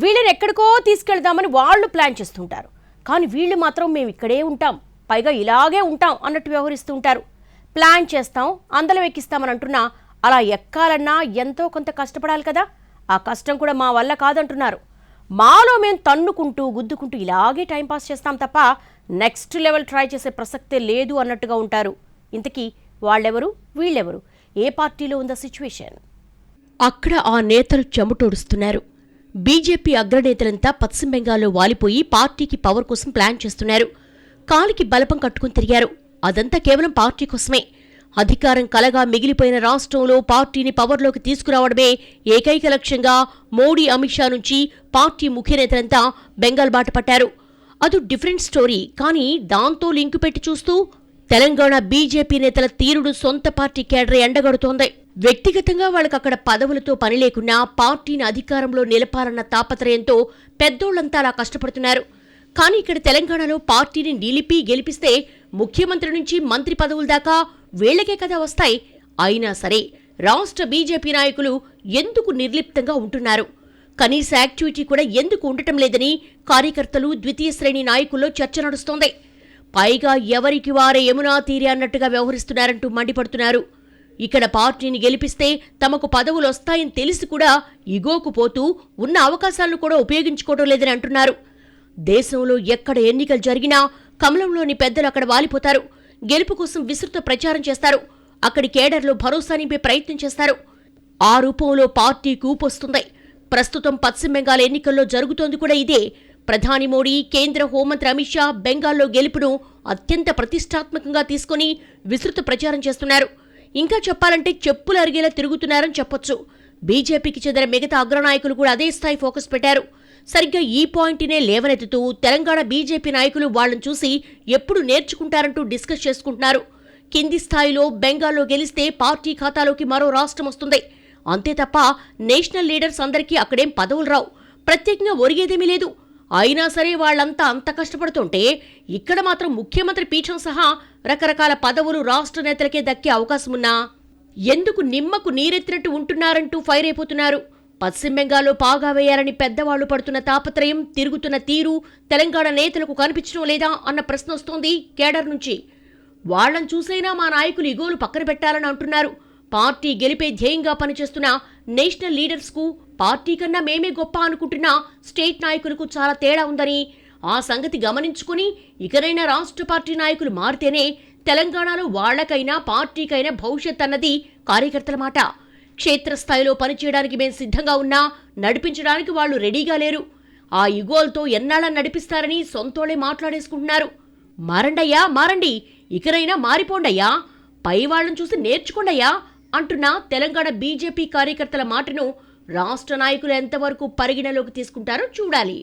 వీళ్ళని ఎక్కడికో తీసుకెళ్దామని వాళ్ళు ప్లాన్ చేస్తుంటారు. కానీ వీళ్ళు మాత్రం మేము ఇక్కడే ఉంటాం, పైగా ఇలాగే ఉంటాం అన్నట్టు వ్యవహరిస్తూ ఉంటారు. ప్లాన్ చేస్తాం, అందలం ఎక్కిస్తామని అంటున్నా అలా ఎక్కాలన్నా ఎంతో కొంత కష్టపడాలి కదా. ఆ కష్టం కూడా మా వల్ల కాదంటున్నారు. మాలో మేము తన్నుకుంటూ గుద్దుకుంటూ ఇలాగే టైంపాస్ చేస్తాం తప్ప నెక్స్ట్ లెవెల్ ట్రై చేసే ప్రసక్తే లేదు అన్నట్టుగా ఉంటారు. ఇంతకీ వాళ్ళెవరు, వీళ్ళెవరు, ఏ పార్టీలో ఉందా సిచ్యువేషన్? అక్కడ ఆ నేతలు చెమటోడుస్తున్నారు. బీజేపీ అగ్రనేతలంతా పశ్చిమ బెంగాల్లో వాలిపోయి పార్టీకి పవర్ కోసం ప్లాన్ చేస్తున్నారు. కాలికి బలపం కట్టుకుని తిరిగారు. అదంతా కేవలం పార్టీ కోసమే. అధికారం కలగా మిగిలిపోయిన రాష్ట్రంలో పార్టీని పవర్లోకి తీసుకురావడమే ఏకైక లక్ష్యంగా మోడీ, అమిత్ షా నుంచి పార్టీ ముఖ్య నేతలంతా బెంగాల్ బాట పట్టారు. అది డిఫరెంట్ స్టోరీ. కానీ దాంతో లింకు పెట్టి చూస్తూ తెలంగాణ బీజేపీ నేతల తీరుడు సొంత పార్టీ కేడర్ ఎండగడుతోంది. వ్యక్తిగతంగా వాళ్ళకి అక్కడ పదవులతో పని లేకున్నా పార్టీని అధికారంలో నిలపాలన్న తాపత్రయంతో పెద్దోళ్లంతా అలా కష్టపడుతున్నారు. కానీ ఇక్కడ తెలంగాణలో పార్టీని నిలిపి గెలిపిస్తే ముఖ్యమంత్రి నుంచి మంత్రి పదవుల దాకా వీళ్లకే కదా వస్తాయి. అయినా సరే రాష్ట్ర బీజేపీ నాయకులు ఎందుకు నిర్లిప్తంగా ఉంటున్నారు, కనీస యాక్టివిటీ కూడా ఎందుకు ఉండటం లేదని కార్యకర్తలు, ద్వితీయ శ్రేణి నాయకుల్లో చర్చ నడుస్తోంది. పైగా ఎవరికి వారే యమునా తీరే అన్నట్టుగా వ్యవహరిస్తున్నారంటూ మండిపడుతున్నారు. ఇక్కడ పార్టీని గెలిపిస్తే తమకు పదవులు వస్తాయని తెలిసి కూడా ఇగోకు పోతూ ఉన్న అవకాశాలను కూడా ఉపయోగించుకోవడం లేదని అంటున్నారు. దేశంలో ఎక్కడ ఎన్నికలు జరిగినా కమలంలోని పెద్దలు అక్కడ వాలిపోతారు. గెలుపు కోసం విస్తృత ప్రచారం చేస్తారు. అక్కడి కేడర్లో భరోసా నింపే ప్రయత్నం చేస్తారు. ఆ రూపంలో పార్టీ కూపొస్తుంది. ప్రస్తుతం పశ్చిమ బెంగాల్ ఎన్నికల్లో జరుగుతోంది కూడా ఇదే. ప్రధాని మోడీ, కేంద్ర హోంమంత్రి అమిత్ షా బెంగాల్లో గెలుపును అత్యంత ప్రతిష్టాత్మకంగా తీసుకుని విస్తృత ప్రచారం చేస్తున్నారు. ఇంకా చెప్పాలంటే చెప్పులు అరిగేలా తిరుగుతున్నారని చెప్పొచ్చు. బీజేపీకి చెందిన మిగతా అగ్రనాయకులు కూడా అదే స్థాయి ఫోకస్ పెట్టారు. సరిగ్గా ఈ పాయింట్నే లేవనెత్తుతూ తెలంగాణ బీజేపీ నాయకులు వాళ్లను చూసి ఎప్పుడు నేర్చుకుంటారంటూ డిస్కస్ చేసుకుంటున్నారు. కింది స్థాయిలో బెంగాల్లో గెలిస్తే పార్టీ ఖాతాలోకి మరో రాష్ట్రం వస్తుంది. అంతే తప్ప నేషనల్ లీడర్స్ అందరికీ అక్కడేం పదవులు రావు, ప్రత్యేకంగా ఒరిగేదేమీ లేదు. అయినా సరే వాళ్లంతా అంత కష్టపడుతుంటే ఇక్కడ మాత్రం ముఖ్యమంత్రి పీఠం సహా రకరకాల పదవులు రాష్ట్ర నేతలకే దక్కే అవకాశమున్నా ఎందుకు నిమ్మకు నీరెత్తినట్టు ఉంటున్నారంటూ ఫైర్ అయిపోతున్నారు. పశ్చిమ బెంగాల్లో పాగా వేయాలని పెద్దవాళ్లు పడుతున్న తాపత్రయం, తిరుగుతున్న తీరు తెలంగాణ నేతలకు కనిపించడం లేదా అన్న ప్రశ్న వస్తోంది కేడర్ నుంచి. వాళ్లను చూసైనా మా నాయకులు ఇగోలు పక్కన పెట్టాలని అంటున్నారు. పార్టీ గెలిపే ధ్యేయంగా పనిచేస్తున్న నేషనల్ లీడర్స్కు పార్టీ కన్నా మేమే గొప్ప అనుకుంటున్న స్టేట్ నాయకులకు చాలా తేడా ఉందని, ఆ సంగతి గమనించుకుని ఇకనైనా రాష్ట్ర పార్టీ నాయకులు మారితేనే తెలంగాణలో వాళ్లకైనా పార్టీకైనా భవిష్యత్ అన్నది కార్యకర్తల మాట. క్షేత్రస్థాయిలో పనిచేయడానికి మేం సిద్ధంగా ఉన్నా నడిపించడానికి వాళ్లు రెడీగా లేరు. ఆ యుగోల్తో ఎన్నాళ్ళని నడిపిస్తారని సొంతోళ్లే మాట్లాడేసుకుంటున్నారు. మారండయ్యా, మారండి, ఇకనైనా మారిపోండయ్యా, పై వాళ్లను చూసి నేర్చుకోండయ్యా అంటున్న తెలంగాణ బీజేపీ కార్యకర్తల మాటను రాష్ట్ర నాయకులు ఎంతవరకు పరిగణలోకి తీసుకుంటారో చూడాలి.